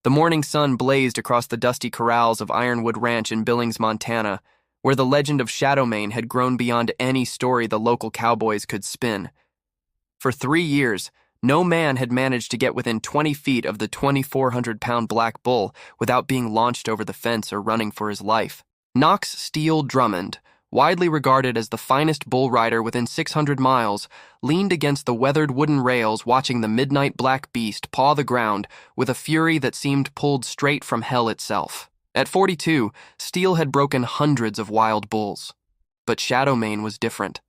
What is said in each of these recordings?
The morning sun blazed across the dusty corrals of Ironwood Ranch in Billings, Montana, where the legend of Shadowmane had grown beyond any story the local cowboys could spin. For 3 years, no man had managed to get within 20 feet of the 2,400-pound black bull without being launched over the fence or running for his life. Knox Steele Drummond, widely regarded as the finest bull rider within 600 miles, leaned against the weathered wooden rails watching the midnight black beast paw the ground with a fury that seemed pulled straight from hell itself. At 42, Steele had broken hundreds of wild bulls. But Shadowmane was different.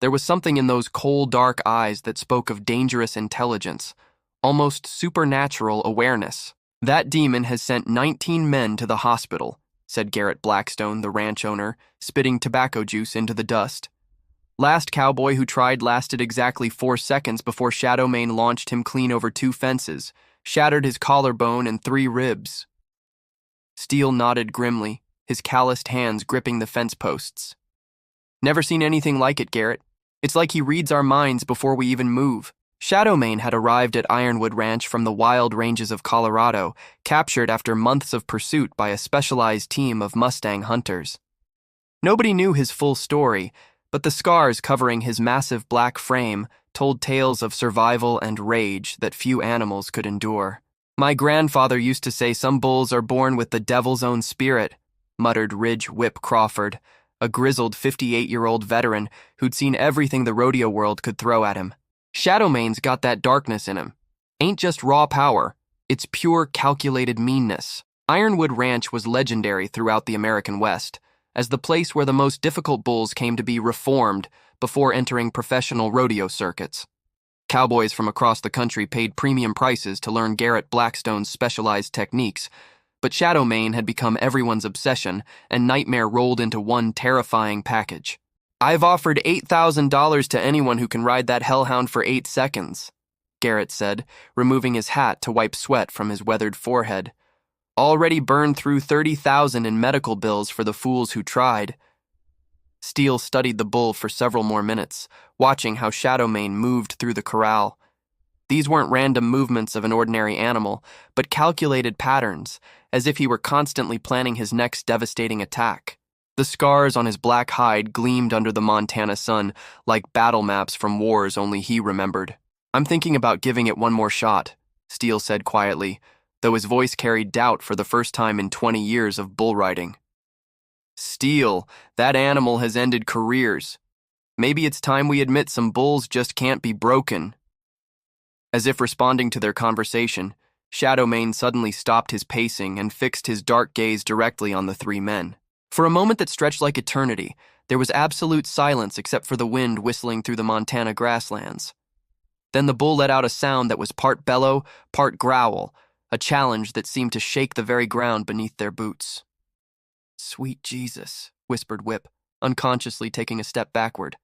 There was something in those cold, dark eyes that spoke of dangerous intelligence, almost supernatural awareness. "That demon has sent 19 men to the hospital," said Garrett Blackstone, the ranch owner, spitting tobacco juice into the dust. "Last cowboy who tried lasted exactly 4 seconds before Shadowmane launched him clean over 2 fences, shattered his collarbone and 3 ribs. Steele nodded grimly, his calloused hands gripping the fence posts. "Never seen anything like it, Garrett. It's like he reads our minds before we even move." Shadowmane had arrived at Ironwood Ranch from the wild ranges of Colorado, captured after months of pursuit by a specialized team of Mustang hunters. Nobody knew his full story, but the scars covering his massive black frame told tales of survival and rage that few animals could endure. "My grandfather used to say some bulls are born with the devil's own spirit," muttered Ridge Whip Crawford, a grizzled 58-year-old veteran who'd seen everything the rodeo world could throw at him. "Shadowmane's got that darkness in him. Ain't just raw power, it's pure calculated meanness." Ironwood Ranch was legendary throughout the American West, as the place where the most difficult bulls came to be reformed before entering professional rodeo circuits. Cowboys from across the country paid premium prices to learn Garrett Blackstone's specialized techniques, but Shadowmane had become everyone's obsession, and nightmare rolled into one terrifying package. "I've offered $8,000 to anyone who can ride that hellhound for 8 seconds, Garrett said, removing his hat to wipe sweat from his weathered forehead. "Already burned through $30,000 in medical bills for the fools who tried." Steele studied the bull for several more minutes, watching how Shadowmane moved through the corral. These weren't random movements of an ordinary animal, but calculated patterns, as if he were constantly planning his next devastating attack. The scars on his black hide gleamed under the Montana sun like battle maps from wars only he remembered. "I'm thinking about giving it one more shot," Steele said quietly, though his voice carried doubt for the first time in 20 years of bull riding. "Steele, that animal has ended careers. Maybe it's time we admit some bulls just can't be broken." As if responding to their conversation, Shadowmane suddenly stopped his pacing and fixed his dark gaze directly on the 3 men. For a moment that stretched like eternity, there was absolute silence except for the wind whistling through the Montana grasslands. Then the bull let out a sound that was part bellow, part growl, a challenge that seemed to shake the very ground beneath their boots. "Sweet Jesus," whispered Whip, unconsciously taking a step backward.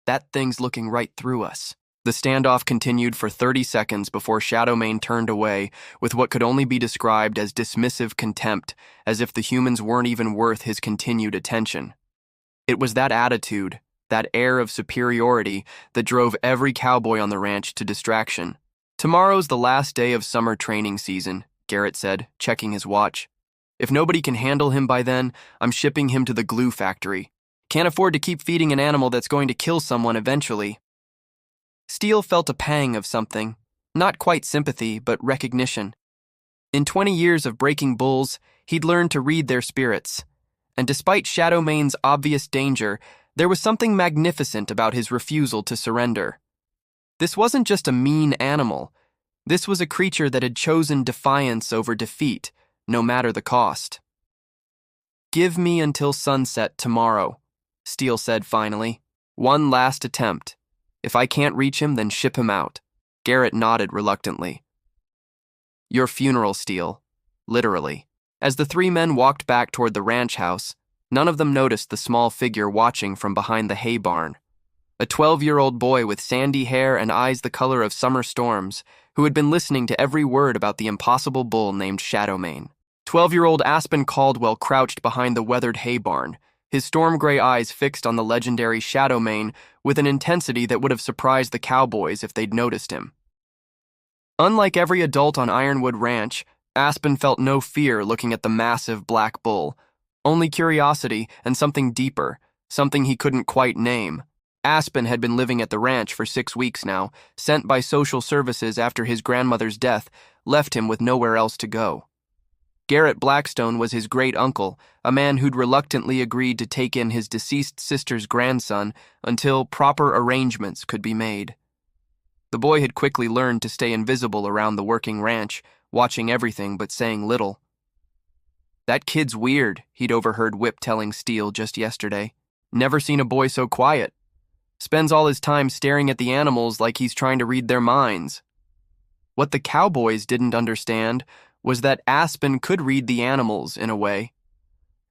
"That thing's looking right through us." The standoff continued for 30 seconds before Shadowmane turned away with what could only be described as dismissive contempt, as if the humans weren't even worth his continued attention. It was that attitude, that air of superiority, that drove every cowboy on the ranch to distraction. "Tomorrow's the last day of summer training season," Garrett said, checking his watch. "If nobody can handle him by then, I'm shipping him to the glue factory. Can't afford to keep feeding an animal that's going to kill someone eventually." Steele felt a pang of something, not quite sympathy, but recognition. In 20 years of breaking bulls, he'd learned to read their spirits, and despite Shadowmane's obvious danger, there was something magnificent about his refusal to surrender. This wasn't just a mean animal. This was a creature that had chosen defiance over defeat, no matter the cost. "Give me until sunset tomorrow," Steele said finally. "One last attempt. If I can't reach him, then ship him out." Garrett nodded reluctantly. "Your funeral, Steele. Literally." As the 3 men walked back toward the ranch house, none of them noticed the small figure watching from behind the hay barn. A 12-year-old boy with sandy hair and eyes the color of summer storms, who had been listening to every word about the impossible bull named Shadowmane. 12-year-old Aspen Caldwell crouched behind the weathered hay barn, his storm-gray eyes fixed on the legendary Shadowmane with an intensity that would have surprised the cowboys if they'd noticed him. Unlike every adult on Ironwood Ranch, Aspen felt no fear looking at the massive black bull, only curiosity and something deeper, something he couldn't quite name. Aspen had been living at the ranch for 6 weeks now, sent by social services after his grandmother's death left him with nowhere else to go. Garrett Blackstone was his great-uncle, a man who'd reluctantly agreed to take in his deceased sister's grandson until proper arrangements could be made. The boy had quickly learned to stay invisible around the working ranch, watching everything but saying little. "That kid's weird," he'd overheard Whip telling Steele just yesterday. "Never seen a boy so quiet. Spends all his time staring at the animals like he's trying to read their minds." What the cowboys didn't understand was that Aspen could read the animals in a way.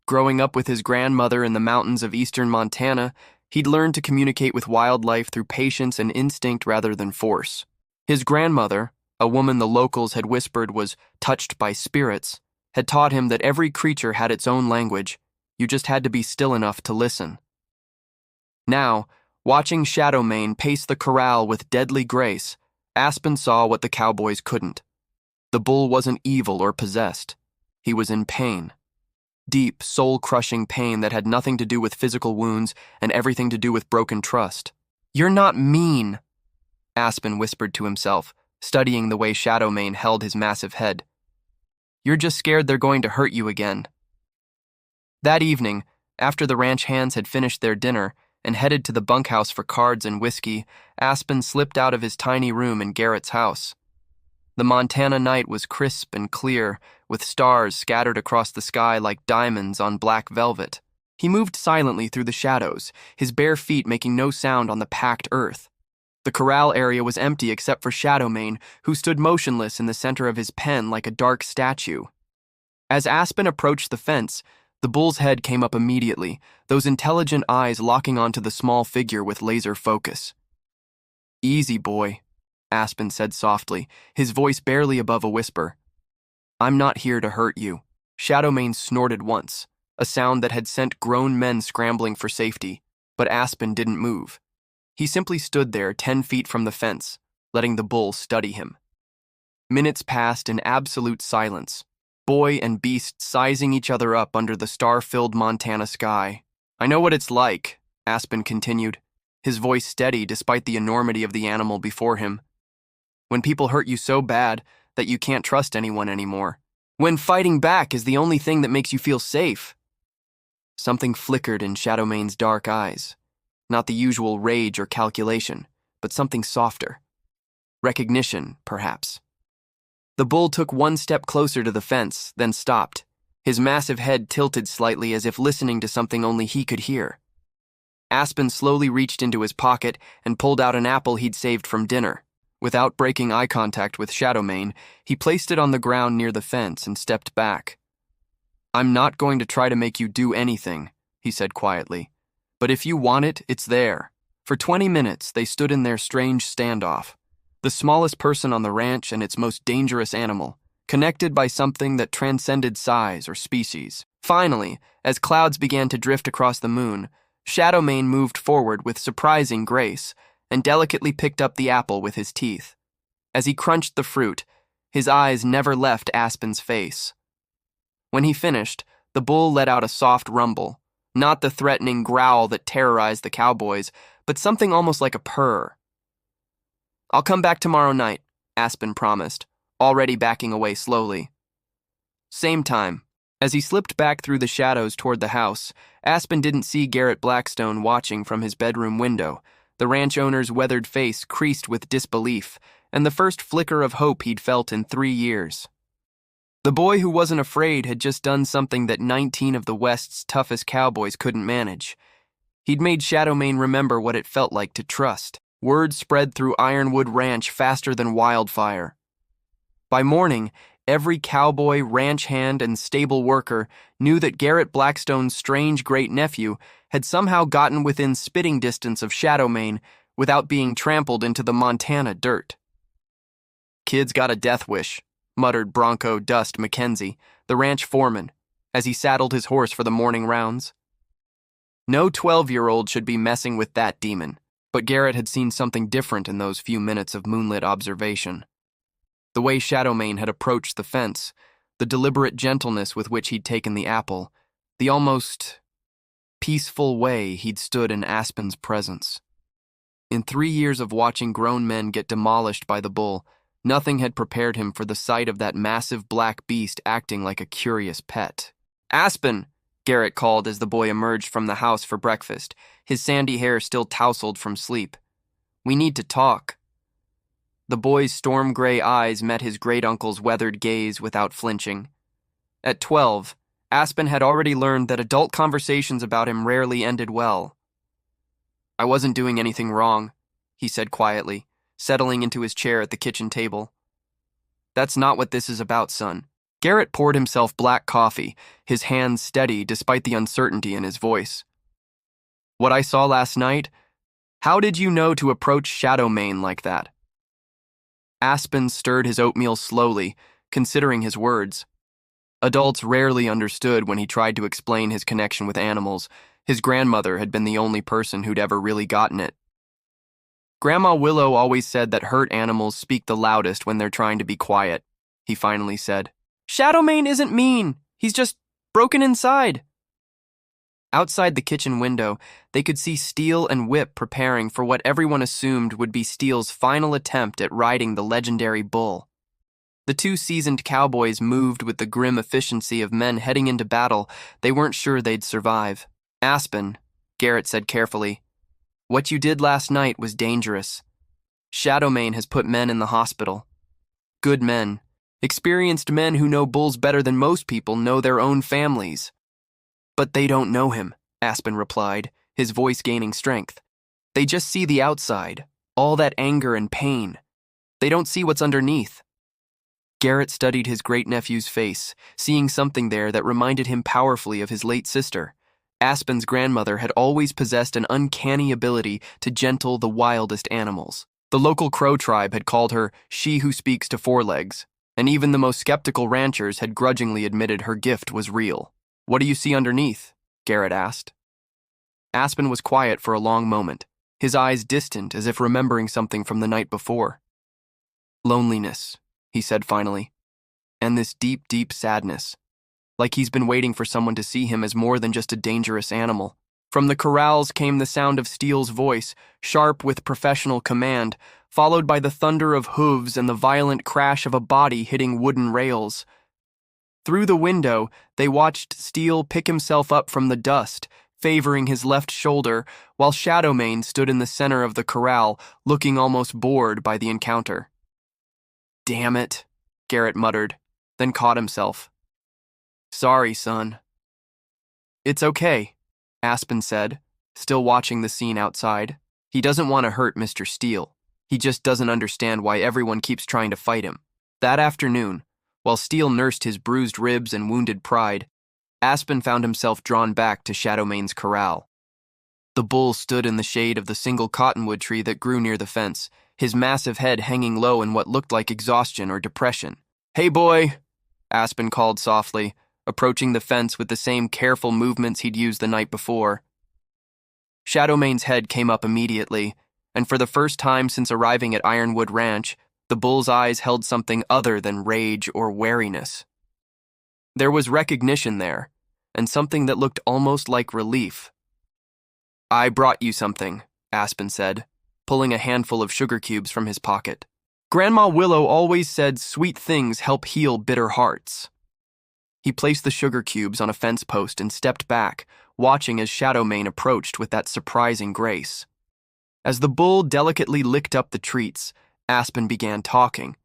Growing up with his grandmother in the mountains of eastern Montana, he'd learned to communicate with wildlife through patience and instinct rather than force. His grandmother, a woman the locals had whispered was touched by spirits, had taught him that every creature had its own language. You just had to be still enough to listen. Now, watching Shadowmane pace the corral with deadly grace, Aspen saw what the cowboys couldn't. The bull wasn't evil or possessed. He was in pain. Deep, soul-crushing pain that had nothing to do with physical wounds and everything to do with broken trust. "You're not mean," Aspen whispered to himself, studying the way Shadowmane held his massive head. "You're just scared they're going to hurt you again." That evening, after the ranch hands had finished their dinner and headed to the bunkhouse for cards and whiskey, Aspen slipped out of his tiny room in Garrett's house. The Montana night was crisp and clear, with stars scattered across the sky like diamonds on black velvet. He moved silently through the shadows, his bare feet making no sound on the packed earth. The corral area was empty except for Shadowmane, who stood motionless in the center of his pen like a dark statue. As Aspen approached the fence, the bull's head came up immediately, those intelligent eyes locking onto the small figure with laser focus. "Easy, boy," Aspen said softly, his voice barely above a whisper. "I'm not here to hurt you." Shadowmane snorted once, a sound that had sent grown men scrambling for safety, but Aspen didn't move. He simply stood there 10 feet from the fence, letting the bull study him. Minutes passed in absolute silence, boy and beast sizing each other up under the star-filled Montana sky. "I know what it's like," Aspen continued, his voice steady despite the enormity of the animal before him. "When people hurt you so bad that you can't trust anyone anymore. When fighting back is the only thing that makes you feel safe." Something flickered in Shadowmane's dark eyes. Not the usual rage or calculation, but something softer. Recognition, perhaps. The bull took one step closer to the fence, then stopped, his massive head tilted slightly as if listening to something only he could hear. Aspen slowly reached into his pocket and pulled out an apple he'd saved from dinner. Without breaking eye contact with Shadowmane, he placed it on the ground near the fence and stepped back. "I'm not going to try to make you do anything," he said quietly. "But if you want it, it's there." For 20 minutes, they stood in their strange standoff. The smallest person on the ranch and its most dangerous animal, connected by something that transcended size or species. Finally, as clouds began to drift across the moon, Shadowmane moved forward with surprising grace and delicately picked up the apple with his teeth. As he crunched the fruit, his eyes never left Aspen's face. When he finished, the bull let out a soft rumble, not the threatening growl that terrorized the cowboys, but something almost like a purr. "I'll come back tomorrow night," Aspen promised, already backing away slowly. Same time. As he slipped back through the shadows toward the house, Aspen didn't see Garrett Blackstone watching from his bedroom window, the ranch owner's weathered face creased with disbelief, and the first flicker of hope he'd felt in 3 years. The boy who wasn't afraid had just done something that 19 of the West's toughest cowboys couldn't manage. He'd made Shadowmane remember what it felt like to trust. Word spread through Ironwood Ranch faster than wildfire. By morning, every cowboy, ranch hand, and stable worker knew that Garrett Blackstone's strange great-nephew had somehow gotten within spitting distance of Shadowmane without being trampled into the Montana dirt. "Kid's got a death wish," muttered Bronco Dust McKenzie, the ranch foreman, as he saddled his horse for the morning rounds. No 12-year-old should be messing with that demon, but Garrett had seen something different in those few minutes of moonlit observation. The way Shadowmane had approached the fence, the deliberate gentleness with which he'd taken the apple, the almost peaceful way he'd stood in Aspen's presence. In 3 years of watching grown men get demolished by the bull, nothing had prepared him for the sight of that massive black beast acting like a curious pet. "Aspen!" Garrett called as the boy emerged from the house for breakfast, his sandy hair still tousled from sleep. "We need to talk." The boy's storm-gray eyes met his great-uncle's weathered gaze without flinching. At 12, Aspen had already learned that adult conversations about him rarely ended well. "I wasn't doing anything wrong," he said quietly, settling into his chair at the kitchen table. "That's not what this is about, son." Garrett poured himself black coffee, his hands steady despite the uncertainty in his voice. "What I saw last night? How did you know to approach Shadowmane like that?" Aspen stirred his oatmeal slowly, considering his words. Adults rarely understood when he tried to explain his connection with animals. His grandmother had been the only person who'd ever really gotten it. "Grandma Willow always said that hurt animals speak the loudest when they're trying to be quiet," he finally said. "Shadowmane isn't mean. He's just broken inside." Outside the kitchen window, they could see Steel and Whip preparing for what everyone assumed would be Steel's final attempt at riding the legendary bull. The two seasoned cowboys moved with the grim efficiency of men heading into battle they weren't sure they'd survive. "Aspen," Garrett said carefully, "what you did last night was dangerous. Shadowmane has put men in the hospital. Good men. Experienced men who know bulls better than most people know their own families." "But they don't know him," Aspen replied, his voice gaining strength. "They just see the outside, all that anger and pain. They don't see what's underneath." Garrett studied his great-nephew's face, seeing something there that reminded him powerfully of his late sister. Aspen's grandmother had always possessed an uncanny ability to gentle the wildest animals. The local Crow tribe had called her "she who speaks to four legs," and even the most skeptical ranchers had grudgingly admitted her gift was real. "What do you see underneath?" Garrett asked. Aspen was quiet for a long moment, his eyes distant as if remembering something from the night before. "Loneliness," he said finally, "and this deep, deep sadness, like he's been waiting for someone to see him as more than just a dangerous animal." From the corrals came the sound of Steel's voice, sharp with professional command, followed by the thunder of hooves and the violent crash of a body hitting wooden rails. Through the window, they watched Steel pick himself up from the dust, favoring his left shoulder, while Shadowmane stood in the center of the corral, looking almost bored by the encounter. "Damn it," Garrett muttered, then caught himself. "Sorry, son." "It's okay," Aspen said, still watching the scene outside. "He doesn't want to hurt Mr. Steel. He just doesn't understand why everyone keeps trying to fight him." That afternoon, while Steel nursed his bruised ribs and wounded pride, Aspen found himself drawn back to Shadowmane's corral. The bull stood in the shade of the single cottonwood tree that grew near the fence, his massive head hanging low in what looked like exhaustion or depression. "Hey, boy," Aspen called softly, approaching the fence with the same careful movements he'd used the night before. Shadowmane's head came up immediately, and for the first time since arriving at Ironwood Ranch, the bull's eyes held something other than rage or wariness. There was recognition there, and something that looked almost like relief. "I brought you something," Aspen said, pulling a handful of sugar cubes from his pocket. "Grandma Willow always said sweet things help heal bitter hearts." He placed the sugar cubes on a fence post and stepped back, watching as Shadowmane approached with that surprising grace. As the bull delicately licked up the treats, Aspen began talking.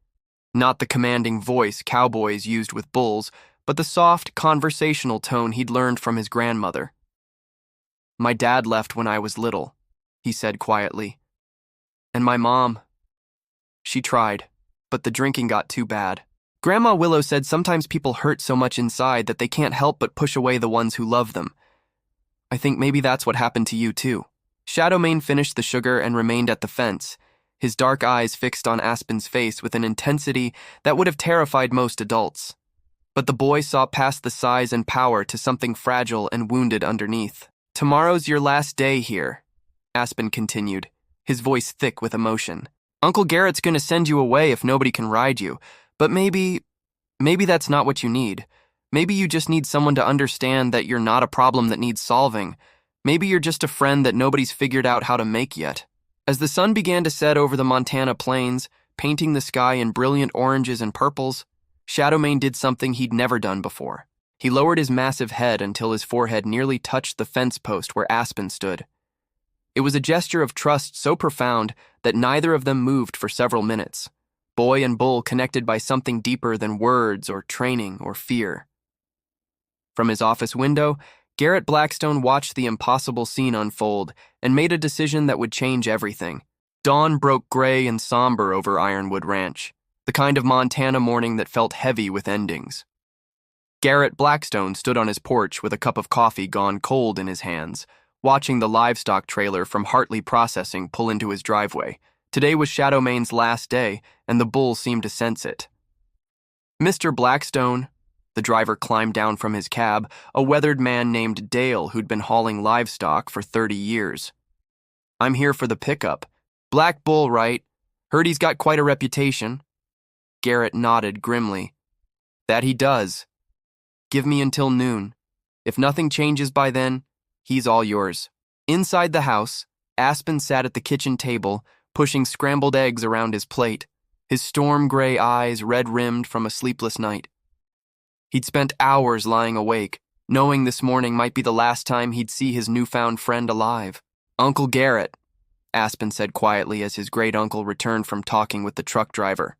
Not the commanding voice cowboys used with bulls, but the soft, conversational tone he'd learned from his grandmother. "My dad left when I was little," he said quietly. "And my mom, she tried, but the drinking got too bad. Grandma Willow said sometimes people hurt so much inside that they can't help but push away the ones who love them. I think maybe that's what happened to you too." Shadowmane finished the sugar and remained at the fence, his dark eyes fixed on Aspen's face with an intensity that would have terrified most adults. But the boy saw past the size and power to something fragile and wounded underneath. "Tomorrow's your last day here," Aspen continued, his voice thick with emotion. "Uncle Garrett's going to send you away if nobody can ride you, but maybe Maybe that's not what you need. Maybe you just need someone to understand that you're not a problem that needs solving. Maybe you're just a friend that nobody's figured out how to make yet. As the sun began to set over the Montana plains, painting the sky in brilliant oranges and purples, Shadowmane did something he'd never done before. He lowered his massive head until his forehead nearly touched the fence post where Aspen stood. It was a gesture of trust so profound that neither of them moved for several minutes, boy and bull connected by something deeper than words or training or fear. From his office window, Garrett Blackstone watched the impossible scene unfold and made a decision that would change everything. Dawn broke gray and somber over Ironwood Ranch, the kind of Montana morning that felt heavy with endings. Garrett Blackstone stood on his porch with a cup of coffee gone cold in his hands, watching the livestock trailer from Hartley Processing pull into his driveway. Today was Shadowmane's last day, and the bull seemed to sense it. Mr. Blackstone, the driver climbed down from his cab, a weathered man named Dale who'd been hauling livestock for 30 years. I'm here for the pickup. Black bull, right? Heard he's got quite a reputation. Garrett nodded grimly. That he does. Give me until noon. If nothing changes by then, he's all yours. Inside the house, Aspen sat at the kitchen table, pushing scrambled eggs around his plate, his storm-gray eyes red-rimmed from a sleepless night. He'd spent hours lying awake, knowing this morning might be the last time he'd see his newfound friend alive. Uncle Garrett, Aspen said quietly as his great-uncle returned from talking with the truck driver.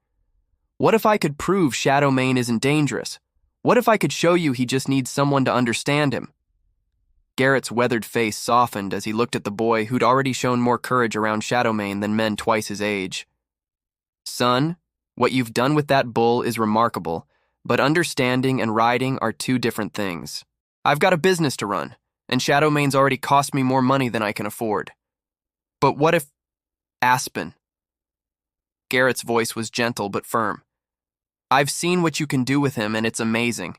What if I could prove Shadowmane isn't dangerous? What if I could show you he just needs someone to understand him? Garrett's weathered face softened as he looked at the boy who'd already shown more courage around Shadowmane than men twice his age. Son, what you've done with that bull is remarkable, but understanding and riding are two different things. I've got a business to run, and Shadowmane's already cost me more money than I can afford. But what if... Aspen. Garrett's voice was gentle but firm. I've seen what you can do with him, and it's amazing.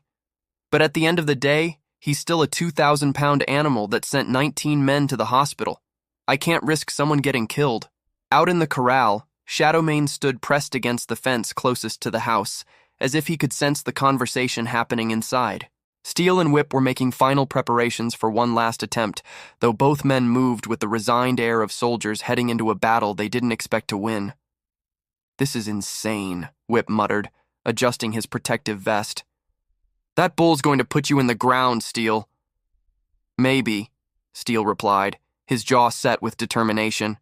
But at the end of the day, he's still a 2,000-pound animal that sent 19 men to the hospital. I can't risk someone getting killed. Out in the corral, Shadowmane stood pressed against the fence closest to the house, as if he could sense the conversation happening inside. Steele and Whip were making final preparations for one last attempt, though both men moved with the resigned air of soldiers heading into a battle they didn't expect to win. This is insane, Whip muttered, adjusting his protective vest. That bull's going to put you in the ground, Steele. Maybe, Steele replied, his jaw set with determination.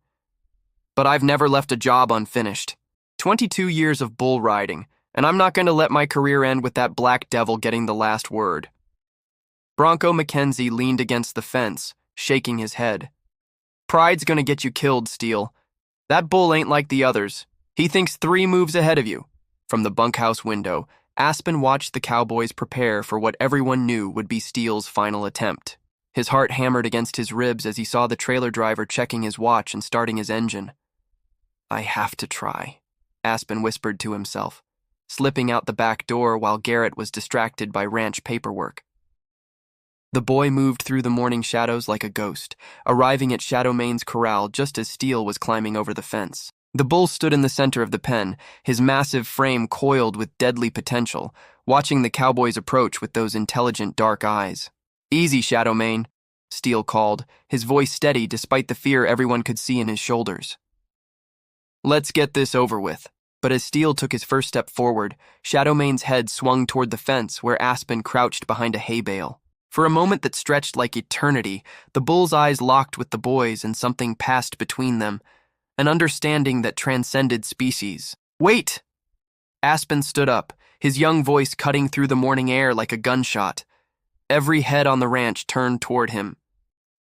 But I've never left a job unfinished. 22 years of bull riding, and I'm not going to let my career end with that black devil getting the last word. Bronco McKenzie leaned against the fence, shaking his head. Pride's going to get you killed, Steele. That bull ain't like the others. He thinks 3 moves ahead of you. From the bunkhouse window, Aspen watched the cowboys prepare for what everyone knew would be Steele's final attempt. His heart hammered against his ribs as he saw the trailer driver checking his watch and starting his engine. I have to try, Aspen whispered to himself, slipping out the back door while Garrett was distracted by ranch paperwork. The boy moved through the morning shadows like a ghost, arriving at Shadowmane's corral just as Steele was climbing over the fence. The bull stood in the center of the pen, his massive frame coiled with deadly potential, watching the cowboys approach with those intelligent dark eyes. Easy, Shadowmane, Steele called, his voice steady despite the fear everyone could see in his shoulders. Let's get this over with. But as Steele took his first step forward, Shadowmane's head swung toward the fence where Aspen crouched behind a hay bale. For a moment that stretched like eternity, the bull's eyes locked with the boys and something passed between them. An understanding that transcended species. Wait! Aspen stood up, his young voice cutting through the morning air like a gunshot. Every head on the ranch turned toward him.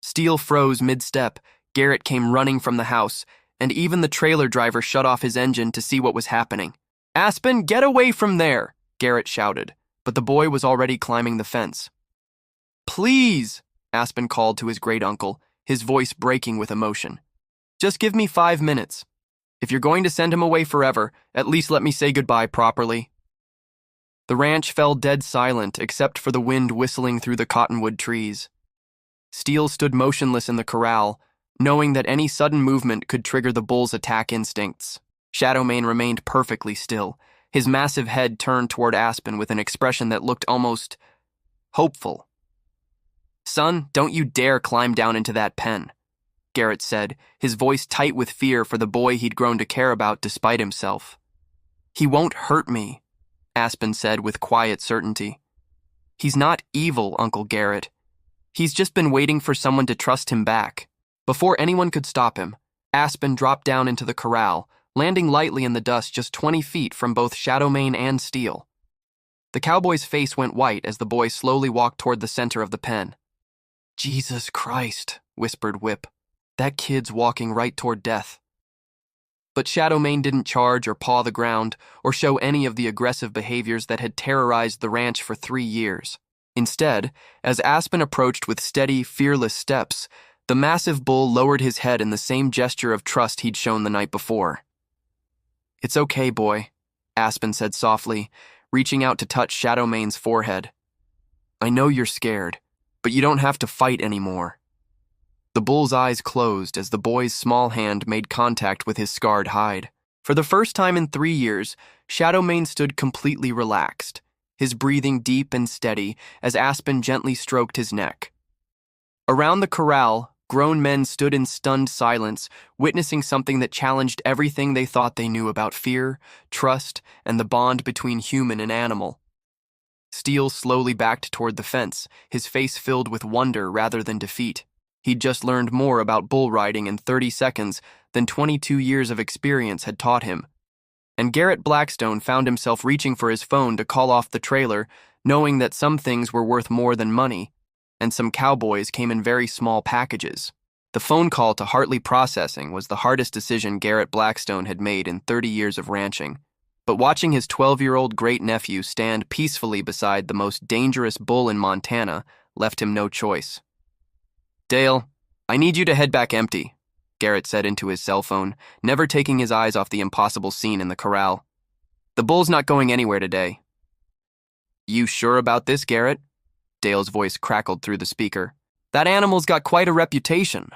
Steele froze mid-step, Garrett came running from the house, and even the trailer driver shut off his engine to see what was happening. Aspen, get away from there! Garrett shouted, but the boy was already climbing the fence. Please! Aspen called to his great-uncle, his voice breaking with emotion. Just give me 5 minutes. If you're going to send him away forever, at least let me say goodbye properly. The ranch fell dead silent except for the wind whistling through the cottonwood trees. Steele stood motionless in the corral, knowing that any sudden movement could trigger the bull's attack instincts. Shadowmane remained perfectly still, His massive head turned toward Aspen with an expression that looked almost hopeful. "Son, don't you dare climb down into that pen," Garrett said, his voice tight with fear for the boy he'd grown to care about despite himself. "He won't hurt me," Aspen said with quiet certainty. "He's not evil, Uncle Garrett. He's just been waiting for someone to trust him back." Before anyone could stop him, Aspen dropped down into the corral, landing lightly in the dust just 20 feet from both Shadowmane and Steel. The cowboy's face went white as the boy slowly walked toward the center of the pen. "Jesus Christ," whispered Whip. "That kid's walking right toward death." But Shadowmane didn't charge or paw the ground or show any of the aggressive behaviors that had terrorized the ranch for 3 years. Instead, as Aspen approached with steady, fearless steps, the massive bull lowered his head in the same gesture of trust he'd shown the night before. "It's okay, boy," Aspen said softly, reaching out to touch Shadowmane's forehead. "I know you're scared, but you don't have to fight anymore." The bull's eyes closed as the boy's small hand made contact with his scarred hide. For the first time in 3 years, Shadowmane stood completely relaxed, his breathing deep and steady as Aspen gently stroked his neck. Around the corral, grown men stood in stunned silence, witnessing something that challenged everything they thought they knew about fear, trust, and the bond between human and animal. Steel slowly backed toward the fence, his face filled with wonder rather than defeat. He'd just learned more about bull riding in 30 seconds than 22 years of experience had taught him. And Garrett Blackstone found himself reaching for his phone to call off the trailer, knowing that some things were worth more than money, and some cowboys came in very small packages. The phone call to Hartley Processing was the hardest decision Garrett Blackstone had made in 30 years of ranching. But watching his 12-year-old great-nephew stand peacefully beside the most dangerous bull in Montana left him no choice. "Dale, I need you to head back empty," Garrett said into his cell phone, never taking his eyes off the impossible scene in the corral. "The bull's not going anywhere today." "You sure about this, Garrett?" Dale's voice crackled through the speaker. "That animal's got quite a reputation."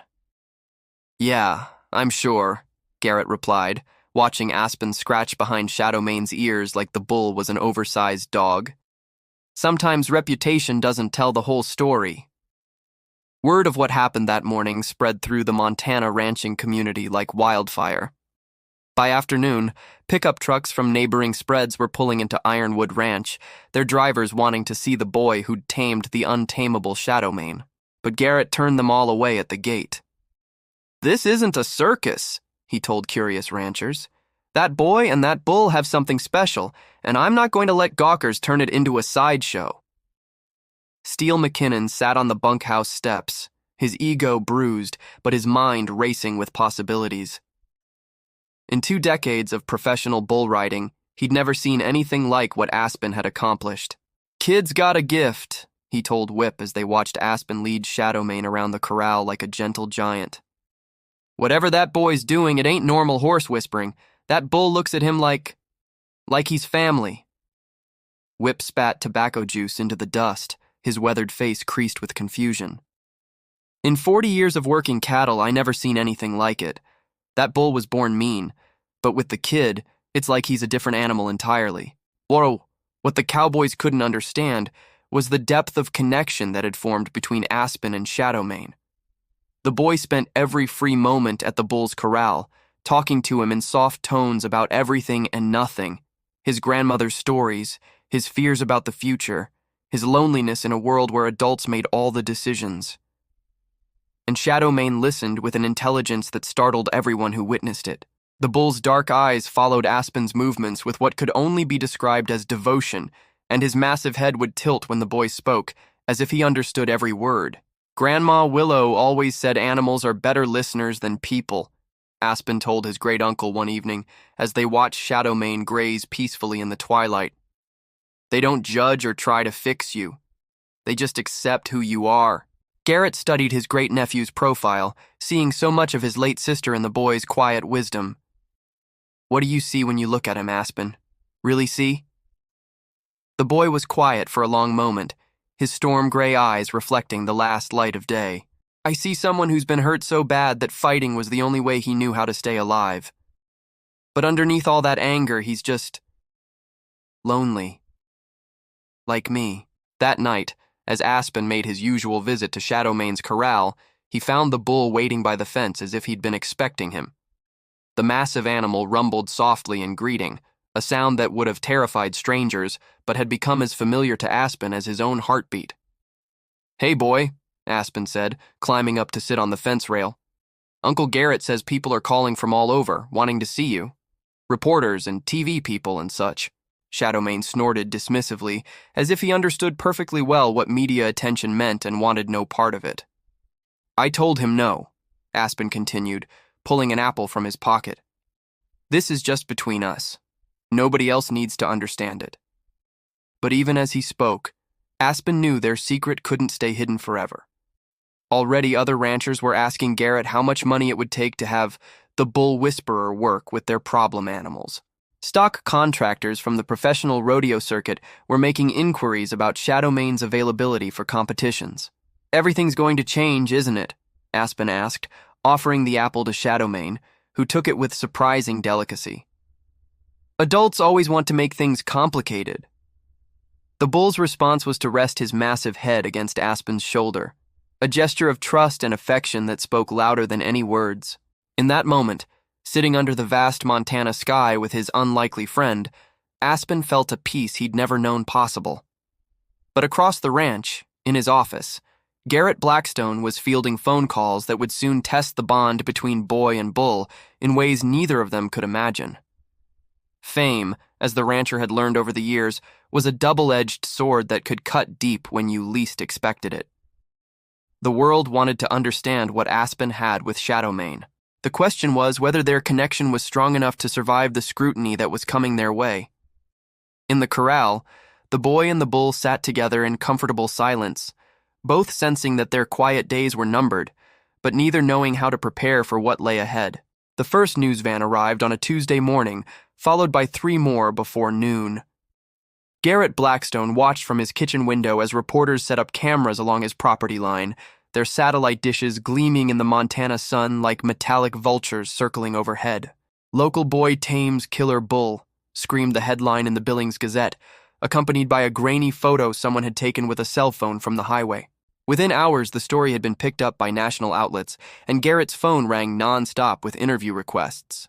"Yeah, I'm sure," Garrett replied, watching Aspen scratch behind Shadowmane's ears like the bull was an oversized dog. "Sometimes reputation doesn't tell the whole story." Word of what happened that morning spread through the Montana ranching community like wildfire. By afternoon, pickup trucks from neighboring spreads were pulling into Ironwood Ranch, their drivers wanting to see the boy who'd tamed the untamable Shadowmane. But Garrett turned them all away at the gate. "This isn't a circus," he told curious ranchers. "That boy and that bull have something special, and I'm not going to let gawkers turn it into a sideshow." Steele McKinnon sat on the bunkhouse steps, his ego bruised, but his mind racing with possibilities. In 2 decades of professional bull riding, he'd never seen anything like what Aspen had accomplished. "Kid's got a gift," he told Whip as they watched Aspen lead Shadowmane around the corral like a gentle giant. "Whatever that boy's doing, it ain't normal horse whispering. That bull looks at him like he's family." Whip spat tobacco juice into the dust, his weathered face creased with confusion. "In 40 years of working cattle, I never seen anything like it. That bull was born mean, but with the kid, it's like he's a different animal entirely." Whoa, what the cowboys couldn't understand was the depth of connection that had formed between Aspen and Shadowmane. The boy spent every free moment at the bull's corral, talking to him in soft tones about everything and nothing, his grandmother's stories, his fears about the future, his loneliness in a world where adults made all the decisions. And Shadowmane listened with an intelligence that startled everyone who witnessed it. The bull's dark eyes followed Aspen's movements with what could only be described as devotion, and his massive head would tilt when the boy spoke, as if he understood every word. "Grandma Willow always said animals are better listeners than people," Aspen told his great-uncle one evening as they watched Shadowmane graze peacefully in the twilight. "They don't judge or try to fix you. They just accept who you are." Garrett studied his great-nephew's profile, seeing so much of his late sister in the boy's quiet wisdom. "What do you see when you look at him, Aspen? Really see?" The boy was quiet for a long moment, his storm-gray eyes reflecting the last light of day. "I see someone who's been hurt so bad that fighting was the only way he knew how to stay alive. But underneath all that anger, he's just lonely, like me. That night, as Aspen made his usual visit to Shadowmane's corral, he found the bull waiting by the fence as if he'd been expecting him. The massive animal rumbled softly in greeting, a sound that would have terrified strangers, but had become as familiar to Aspen as his own heartbeat. "Hey, boy," Aspen said, climbing up to sit on the fence rail. "Uncle Garrett says people are calling from all over, wanting to see you. Reporters and TV people and such." Shadowmane snorted dismissively, as if he understood perfectly well what media attention meant and wanted no part of it. "I told him no," Aspen continued, pulling an apple from his pocket. "This is just between us. Nobody else needs to understand it." But even as he spoke, Aspen knew their secret couldn't stay hidden forever. Already other ranchers were asking Garrett how much money it would take to have the Bull Whisperer work with their problem animals. Stock contractors from the professional rodeo circuit were making inquiries about Shadowmane's availability for competitions. "Everything's going to change, isn't it?" Aspen asked, offering the apple to Shadowmane, who took it with surprising delicacy. "Adults always want to make things complicated." The bull's response was to rest his massive head against Aspen's shoulder, a gesture of trust and affection that spoke louder than any words. In that moment, sitting under the vast Montana sky with his unlikely friend, Aspen felt a peace he'd never known possible. But across the ranch, in his office, Garrett Blackstone was fielding phone calls that would soon test the bond between boy and bull in ways neither of them could imagine. Fame, as the rancher had learned over the years, was a double-edged sword that could cut deep when you least expected it. The world wanted to understand what Aspen had with Shadowmane. The question was whether their connection was strong enough to survive the scrutiny that was coming their way. In the corral, the boy and the bull sat together in comfortable silence, both sensing that their quiet days were numbered, but neither knowing how to prepare for what lay ahead. The first news van arrived on a Tuesday morning, followed by 3 more before noon. Garrett Blackstone watched from his kitchen window as reporters set up cameras along his property line, their satellite dishes gleaming in the Montana sun like metallic vultures circling overhead. "Local boy tames killer bull," screamed the headline in the Billings Gazette, accompanied by a grainy photo someone had taken with a cell phone from the highway. Within hours, the story had been picked up by national outlets, and Garrett's phone rang non-stop with interview requests.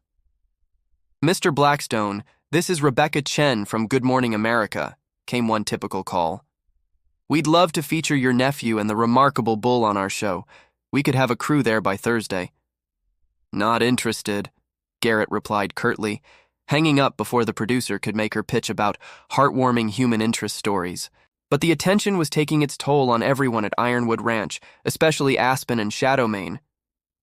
"Mr. Blackstone, this is Rebecca Chen from Good Morning America," came one typical call. "We'd love to feature your nephew and the remarkable bull on our show. We could have a crew there by Thursday." "Not interested," Garrett replied curtly, hanging up before the producer could make her pitch about heartwarming human interest stories. But the attention was taking its toll on everyone at Ironwood Ranch, especially Aspen and Shadowmane.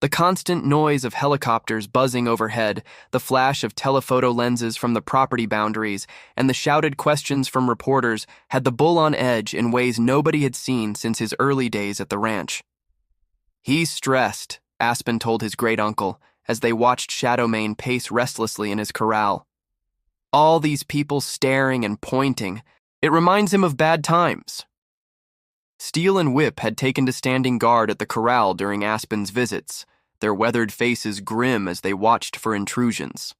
The constant noise of helicopters buzzing overhead, the flash of telephoto lenses from the property boundaries, and the shouted questions from reporters had the bull on edge in ways nobody had seen since his early days at the ranch. "He's stressed," Aspen told his great-uncle, as they watched Shadowmane pace restlessly in his corral. "All these people staring and pointing. It reminds him of bad times." Steel and Whip had taken to standing guard at the corral during Aspen's visits, their weathered faces grim as they watched for intrusions.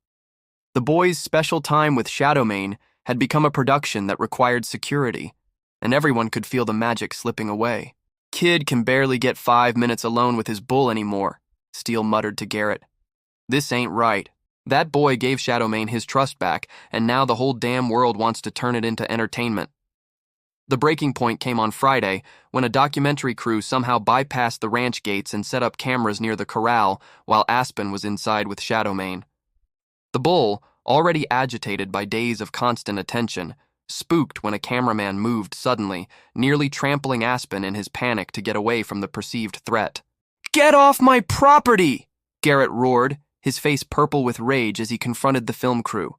The boys' special time with Shadowmane had become a production that required security, and everyone could feel the magic slipping away. "Kid can barely get 5 minutes alone with his bull anymore," Steel muttered to Garrett. "This ain't right. That boy gave Shadowmane his trust back, and now the whole damn world wants to turn it into entertainment." The breaking point came on Friday when a documentary crew somehow bypassed the ranch gates and set up cameras near the corral while Aspen was inside with Shadowmane. The bull, already agitated by days of constant attention, spooked when a cameraman moved suddenly, nearly trampling Aspen in his panic to get away from the perceived threat. "Get off my property!" Garrett roared, his face purple with rage as he confronted the film crew.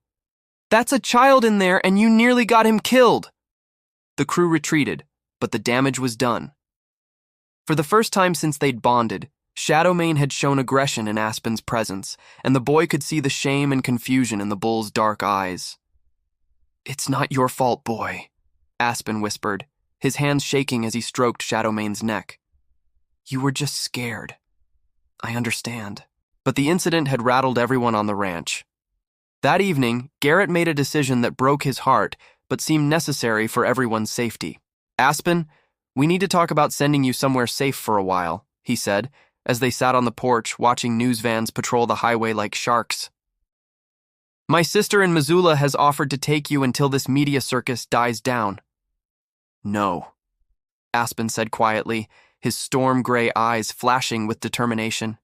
"That's a child in there and you nearly got him killed!" The crew retreated, but the damage was done. For the first time since they'd bonded, Shadowmane had shown aggression in Aspen's presence, and the boy could see the shame and confusion in the bull's dark eyes. "It's not your fault, boy," Aspen whispered, his hands shaking as he stroked Shadowmane's neck. "You were just scared. I understand." But the incident had rattled everyone on the ranch. That evening, Garrett made a decision that broke his heart, but seemed necessary for everyone's safety. "Aspen, we need to talk about sending you somewhere safe for a while," he said, as they sat on the porch watching news vans patrol the highway like sharks. "My sister in Missoula has offered to take you until this media circus dies down." "No," Aspen said quietly, his storm-gray eyes flashing with determination.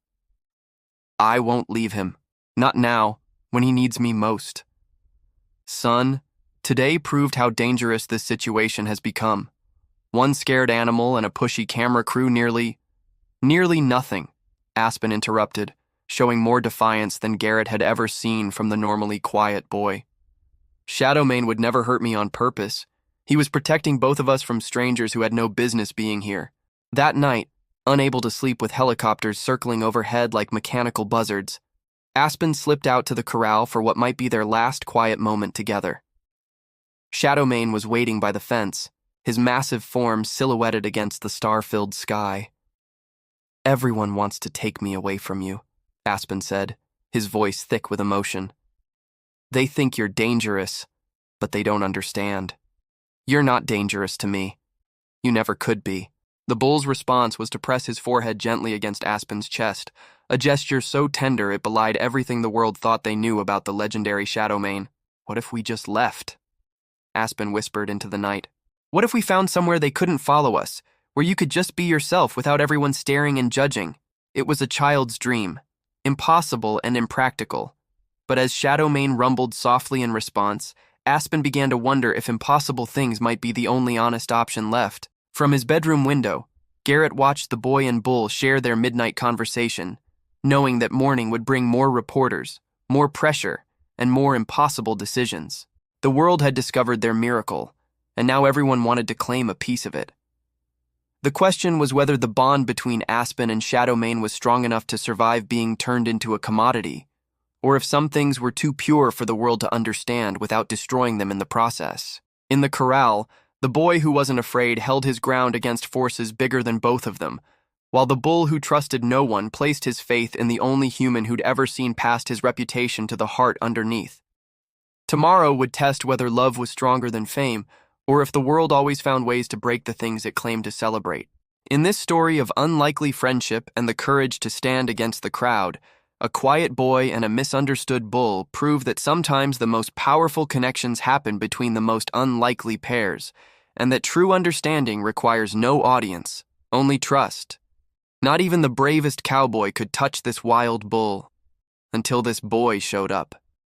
"I won't leave him. Not now, when he needs me most." "Son, today proved how dangerous this situation has become. One scared animal and a pushy camera crew nearly nothing," Aspen interrupted, showing more defiance than Garrett had ever seen from the normally quiet boy. "Shadowmane would never hurt me on purpose. He was protecting both of us from strangers who had no business being here." That night, unable to sleep with helicopters circling overhead like mechanical buzzards, Aspen slipped out to the corral for what might be their last quiet moment together. Shadowmane was waiting by the fence, his massive form silhouetted against the star-filled sky. "Everyone wants to take me away from you," Aspen said, his voice thick with emotion. "They think you're dangerous, but they don't understand. You're not dangerous to me. You never could be." The bull's response was to press his forehead gently against Aspen's chest, a gesture so tender it belied everything the world thought they knew about the legendary Shadowmane. "What if we just left?" Aspen whispered into the night. "What if we found somewhere they couldn't follow us, where you could just be yourself without everyone staring and judging?" It was a child's dream, impossible and impractical. But as Shadowmane rumbled softly in response, Aspen began to wonder if impossible things might be the only honest option left. From his bedroom window, Garrett watched the boy and bull share their midnight conversation, knowing that morning would bring more reporters, more pressure, and more impossible decisions. The world had discovered their miracle, and now everyone wanted to claim a piece of it. The question was whether the bond between Aspen and Shadowmane was strong enough to survive being turned into a commodity, or if some things were too pure for the world to understand without destroying them in the process. In the corral, the boy who wasn't afraid held his ground against forces bigger than both of them, while the bull who trusted no one placed his faith in the only human who'd ever seen past his reputation to the heart underneath. Tomorrow would test whether love was stronger than fame, or if the world always found ways to break the things it claimed to celebrate. In this story of unlikely friendship and the courage to stand against the crowd, a quiet boy and a misunderstood bull prove that sometimes the most powerful connections happen between the most unlikely pairs, and that true understanding requires no audience, only trust. Not even the bravest cowboy could touch this wild bull, until this boy showed up.